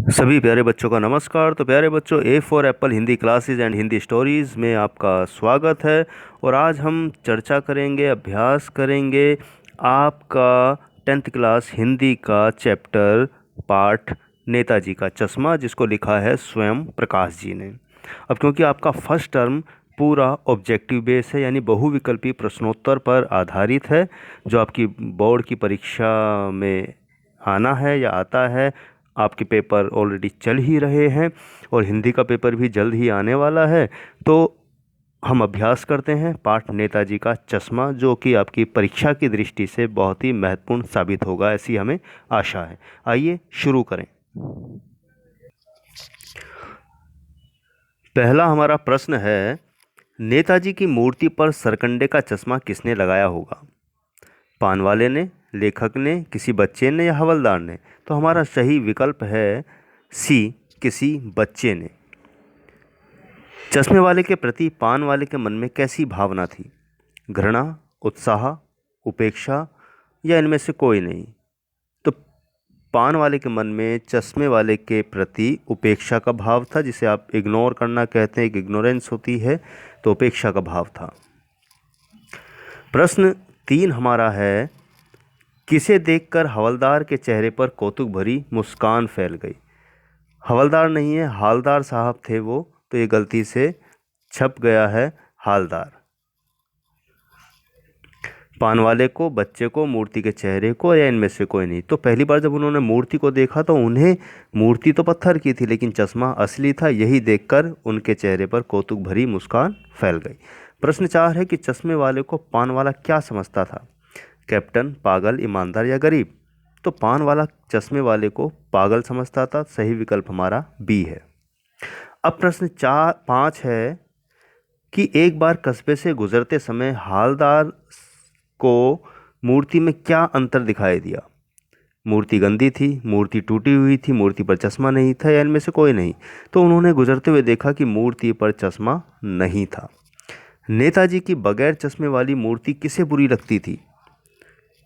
सभी प्यारे बच्चों का नमस्कार। तो प्यारे बच्चों, A for Apple Hindi classes and Hindi stories में आपका स्वागत है। और आज हम चर्चा करेंगे, अभ्यास करेंगे आपका 10th क्लास हिंदी का चैप्टर पाठ नेताजी का चश्मा, जिसको लिखा है स्वयं प्रकाश जी ने। अब क्योंकि आपका फर्स्ट टर्म पूरा ऑब्जेक्टिव बेस है, यानी बहुविकल्पी प्रश्नोत्तर पर आधारित है, जो आपकी बोर्ड की परीक्षा में आना है या आता है। आपके पेपर ऑलरेडी चल ही रहे हैं और हिंदी का पेपर भी जल्द ही आने वाला है। तो हम अभ्यास करते हैं पाठ नेताजी का चश्मा, जो कि आपकी परीक्षा की दृष्टि से बहुत ही महत्वपूर्ण साबित होगा, ऐसी हमें आशा है। आइए शुरू करें। पहला हमारा प्रश्न है, नेताजी की मूर्ति पर सरकंडे का चश्मा किसने लगाया होगा? पान वाले ने, लेखक ने, किसी बच्चे ने या हवलदार ने? तो हमारा सही विकल्प है सी, किसी बच्चे ने। चश्मे वाले के प्रति पान वाले के मन में कैसी भावना थी? घृणा, उत्साह, उपेक्षा या इनमें से कोई नहीं? तो पान वाले के मन में चश्मे वाले के प्रति उपेक्षा का भाव था, जिसे आप इग्नोर करना कहते हैं, एक इग्नोरेंस होती है, तो उपेक्षा का भाव था। प्रश्न 3 हमारा है, किसे देखकर हवलदार के चेहरे पर कौतुक भरी मुस्कान फैल गई? हवलदार नहीं है, हालदार साहब थे वो, तो ये गलती से छप गया है हालदार। पान वाले को, बच्चे को, मूर्ति के चेहरे को, या इनमें से कोई नहीं? तो पहली बार जब उन्होंने मूर्ति को देखा तो उन्हें मूर्ति तो पत्थर की थी, लेकिन चश्मा असली था। यही देखकर उनके चेहरे पर कौतुक भरी मुस्कान फैल गई। प्रश्न 4 है कि चश्मे वाले को पान वाला क्या समझता था? कैप्टन, पागल, ईमानदार या गरीब? तो पान वाला चश्मे वाले को पागल समझता था। सही विकल्प हमारा बी है। अब प्रश्न 5 है कि एक बार कस्बे से गुजरते समय हालदार को मूर्ति में क्या अंतर दिखाई दिया? मूर्ति गंदी थी, मूर्ति टूटी हुई थी, मूर्ति पर चश्मा नहीं था, या इनमें से कोई नहीं? तो उन्होंने गुजरते हुए देखा कि मूर्ति पर चश्मा नहीं था। नेताजी की बगैर चश्मे वाली मूर्ति किसे बुरी लगती थी?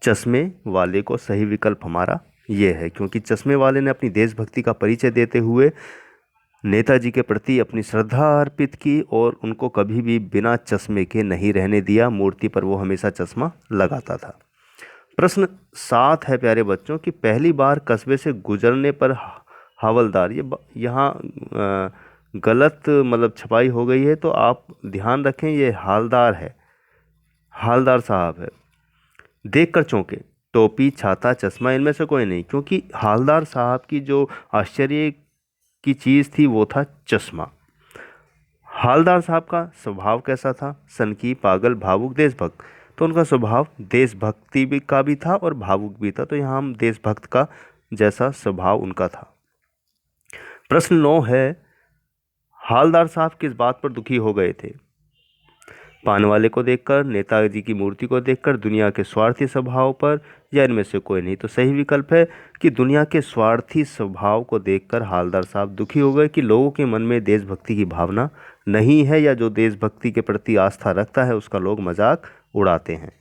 चश्मे वाले को। सही विकल्प हमारा ये है, क्योंकि चश्मे वाले ने अपनी देशभक्ति का परिचय देते हुए नेताजी के प्रति अपनी श्रद्धा अर्पित की और उनको कभी भी बिना चश्मे के नहीं रहने दिया। मूर्ति पर वो हमेशा चश्मा लगाता था। प्रश्न 7 है प्यारे बच्चों कि पहली बार कस्बे से गुजरने पर हवलदार, ये यहाँ गलत मतलब छपाई हो गई है, तो आप ध्यान रखें, ये हालदार है, हालदार साहब है। देखकर चौंके। टोपी, छाता, चश्मा, इनमें से कोई नहीं, क्योंकि हालदार साहब की जो आश्चर्य की चीज़ थी वो था चश्मा। हालदार साहब का स्वभाव कैसा था? सनकी, पागल, भावुक, देशभक्त? तो उनका स्वभाव देशभक्ति भी का भी था और भावुक भी था, तो यहाँ हम देशभक्त का जैसा स्वभाव उनका था। प्रश्न 9 है, हालदार साहब किस बात पर दुखी हो गए थे? पान वाले को देखकर, नेताजी की मूर्ति को देखकर, दुनिया के स्वार्थी स्वभाव पर, या इनमें से कोई नहीं? तो सही विकल्प है कि दुनिया के स्वार्थी स्वभाव को देखकर हालदार साहब दुखी हो गए कि लोगों के मन में देशभक्ति की भावना नहीं है, या जो देशभक्ति के प्रति आस्था रखता है उसका लोग मजाक उड़ाते हैं।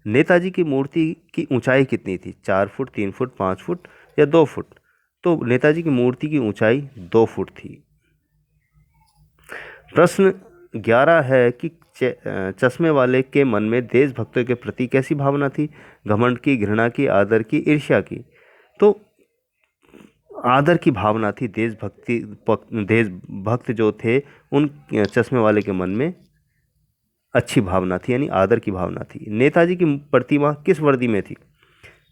नेताजी की मूर्ति की ऊंचाई कितनी थी? 4 फुट, 3 फुट, 5 फुट या 2 फुट? तो नेताजी की मूर्ति की ऊंचाई 2 फुट थी। प्रश्न 11 है कि चश्मे वाले के मन में देशभक्तों के प्रति कैसी भावना थी? घमंड की, घृणा की, आदर की, ईर्ष्या की? तो आदर की भावना थी। देशभक्त जो थे उन चश्मे वाले के मन में अच्छी भावना थी, यानी आदर की भावना थी। नेताजी की प्रतिमा किस वर्दी में थी?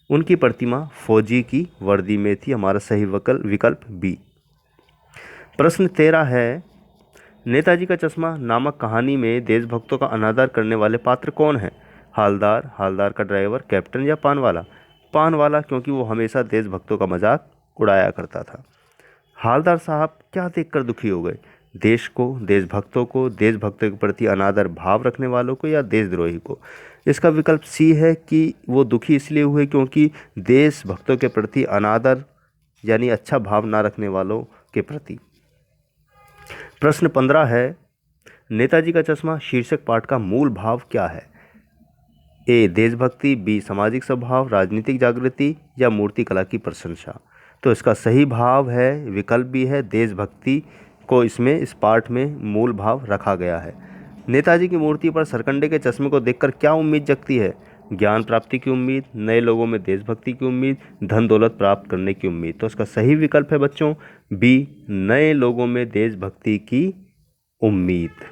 उनकी प्रतिमा फौजी की वर्दी में थी। हमारा सही विकल्प बी। प्रश्न 13 है, नेताजी का चश्मा नामक कहानी में देशभक्तों का अनादर करने वाले पात्र कौन है? हालदार, हालदार का ड्राइवर, कैप्टन या पान वाला? पान वाला, क्योंकि वो हमेशा देशभक्तों का मजाक उड़ाया करता था। हालदार साहब क्या देखकर दुखी हो गए? देश को, देशभक्तों को, देशभक्तों के प्रति अनादर भाव रखने वालों को, या देशद्रोही को? इसका विकल्प सी है कि वो दुखी इसलिए हुए क्योंकि देशभक्तों के प्रति अनादर यानी अच्छा भाव ना रखने वालों के प्रति। प्रश्न 15 है, नेताजी का चश्मा शीर्षक पाठ का मूल भाव क्या है? ए देशभक्ति, बी सामाजिक स्वभाव, राजनीतिक जागृति या मूर्ति कला की प्रशंसा? तो इसका सही भाव है, विकल्प भी है, देशभक्ति को इसमें इस पाठ में मूल भाव रखा गया है। नेताजी की मूर्ति पर सरकंडे के चश्मे को देखकर क्या उम्मीद जगती है? ज्ञान प्राप्ति की उम्मीद, नए लोगों में देशभक्ति की उम्मीद, धन दौलत प्राप्त करने की उम्मीद। तो इसका सही विकल्प है बच्चों बी, नए लोगों में देशभक्ति की उम्मीद।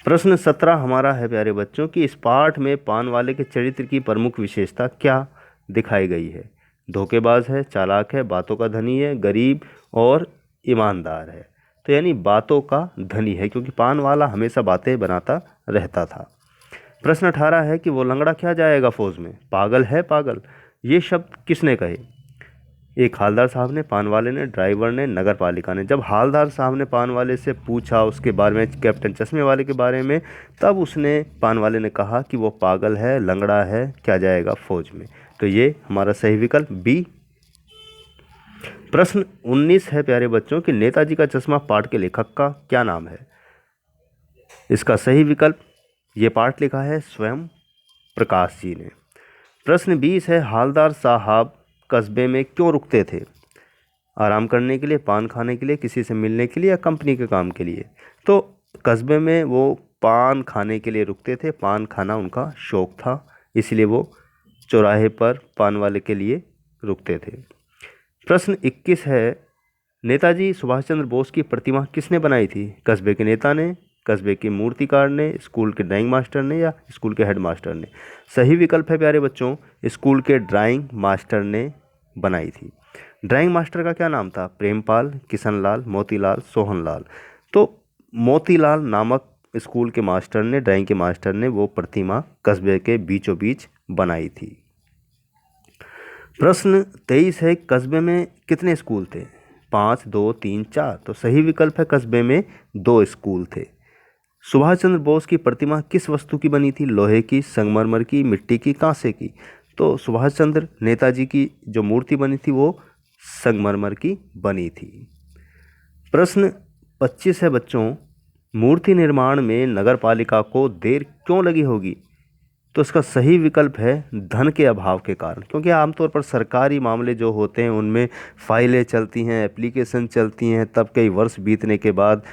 प्रश्न 17 हमारा है प्यारे बच्चों कि इस पाठ में पान वाले के चरित्र की प्रमुख विशेषता क्या दिखाई गई है? धोखेबाज है, चालाक है, बातों का धनी है, गरीब और ईमानदार है। तो यानी बातों का धनी है, क्योंकि पान वाला हमेशा बातें बनाता रहता था। प्रश्न 18 है कि वो लंगड़ा क्या जाएगा फौज में? पागल है पागल। ये शब्द किसने कहे? एक हालदार साहब ने, पान वाले ने, ड्राइवर ने, नगर पालिका ने। जब हालदार साहब ने पान वाले से पूछा उसके बारे में, कैप्टन चश्मे वाले के बारे में, तब उसने, पान वाले ने कहा कि वो पागल है, लंगड़ा है, क्या जाएगा फौज में। तो ये हमारा सही विकल्प बी। प्रश्न 19 है प्यारे बच्चों कि नेताजी का चश्मा पाठ के लेखक का क्या नाम है? इसका सही विकल्प, ये पाठ लिखा है स्वयं प्रकाश जी ने। प्रश्न 20 है हालदार साहब कस्बे में क्यों रुकते थे? आराम करने के लिए, पान खाने के लिए, किसी से मिलने के लिए, या कंपनी के काम के लिए? तो कस्बे में वो पान खाने के लिए रुकते थे। पान खाना उनका शौक था, इसलिए वो चौराहे पर पान वाले के लिए रुकते थे। प्रश्न 21 है नेताजी सुभाष चंद्र बोस की प्रतिमा किसने बनाई थी? कस्बे के नेता ने, कस्बे के मूर्तिकार ने, स्कूल के ड्राइंग मास्टर ने, या स्कूल के हेड मास्टर ने? सही विकल्प है प्यारे बच्चों, स्कूल के ड्राइंग मास्टर ने बनाई थी। ड्राइंग मास्टर का क्या नाम था? प्रेमपाल, किशनलाल, मोतीलाल, सोहनलाल। तो मोतीलाल नामक स्कूल के मास्टर ने, ड्राइंग के मास्टर ने वो प्रतिमा कस्बे के बीचों बीच बनाई थी। प्रश्न 23 है कस्बे में कितने स्कूल थे? 5, 2, 3, 4। तो सही विकल्प है कस्बे में 2 स्कूल थे। सुभाष चंद्र बोस की प्रतिमा किस वस्तु की बनी थी? लोहे की, संगमरमर की, मिट्टी की, कांसे की? तो सुभाष चंद्र नेताजी की जो मूर्ति बनी थी वो संगमरमर की बनी थी। प्रश्न 25 है बच्चों मूर्ति निर्माण में नगर पालिका को देर क्यों लगी होगी? तो इसका सही विकल्प है धन के अभाव के कारण, क्योंकि आमतौर पर सरकारी मामले जो होते हैं उनमें फाइलें चलती हैं, एप्लीकेशन चलती हैं, तब कई वर्ष बीतने के बाद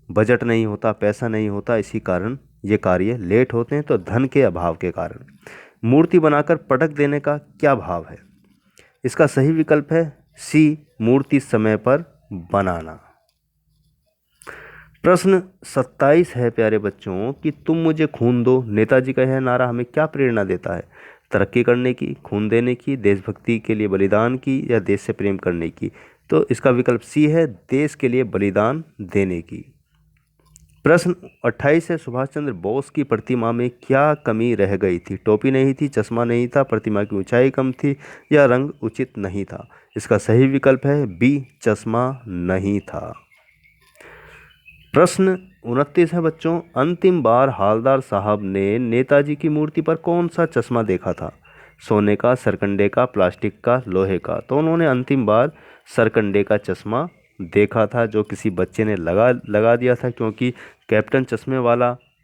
बजट नहीं होता, पैसा नहीं होता, इसी कारण ये कार्य लेट होते हैं। तो धन के अभाव के कारण। मूर्ति बनाकर पटक देने का क्या भाव है? इसका सही विकल्प है सी, मूर्ति समय पर बनाना। प्रश्न 27 है प्यारे बच्चों कि तुम मुझे खून दो, नेताजी का यह नारा हमें क्या प्रेरणा देता है? तरक्की करने की, खून देने की, देशभक्ति के लिए बलिदान की, या देश से प्रेम करने की? तो इसका विकल्प सी है, देश के लिए बलिदान देने की। प्रश्न 28 है सुभाष चंद्र बोस की प्रतिमा में क्या कमी रह गई थी? टोपी नहीं थी, चश्मा नहीं था, प्रतिमा की ऊंचाई कम थी, या रंग उचित नहीं था? इसका सही विकल्प है बी, चश्मा नहीं था। प्रश्न 29 है बच्चों अंतिम बार हालदार साहब ने नेताजी की मूर्ति पर कौन सा चश्मा देखा था? सोने का, सरकंडे का, प्लास्टिक का, लोहे का? तो उन्होंने अंतिम बार सरकंडे का चश्मा देखा था, जो किसी बच्चे ने लगा दिया था, क्योंकि कैप्टन चश्मे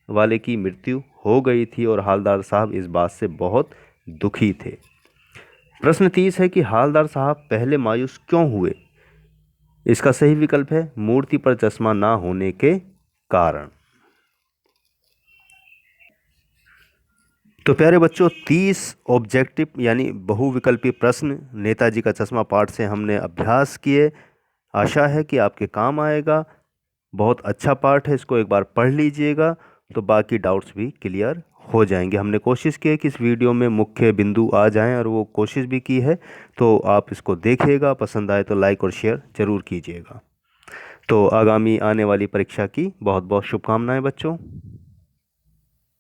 वाले की मृत्यु हो गई थी और हालदार साहब इस बात से बहुत दुखी थे। प्रश्न 30 है कि हालदार साहब पहले मायूस क्यों हुए? इसका सही विकल्प है मूर्ति पर चश्मा ना होने के कारण। तो प्यारे बच्चों 30 ऑब्जेक्टिव यानी बहुविकल्पी प्रश्न नेताजी का चश्मा पाठ से हमने अभ्यास किए। आशा है कि आपके काम आएगा। बहुत अच्छा पाठ है, इसको एक बार पढ़ लीजिएगा तो बाकी डाउट्स भी क्लियर हो जाएंगे। हमने कोशिश की है कि इस वीडियो में मुख्य बिंदु आ जाएं और वो कोशिश भी की है, तो आप इसको देखिएगा। पसंद आए तो लाइक और शेयर ज़रूर कीजिएगा। तो आगामी आने वाली परीक्षा की बहुत बहुत शुभकामनाएं बच्चों।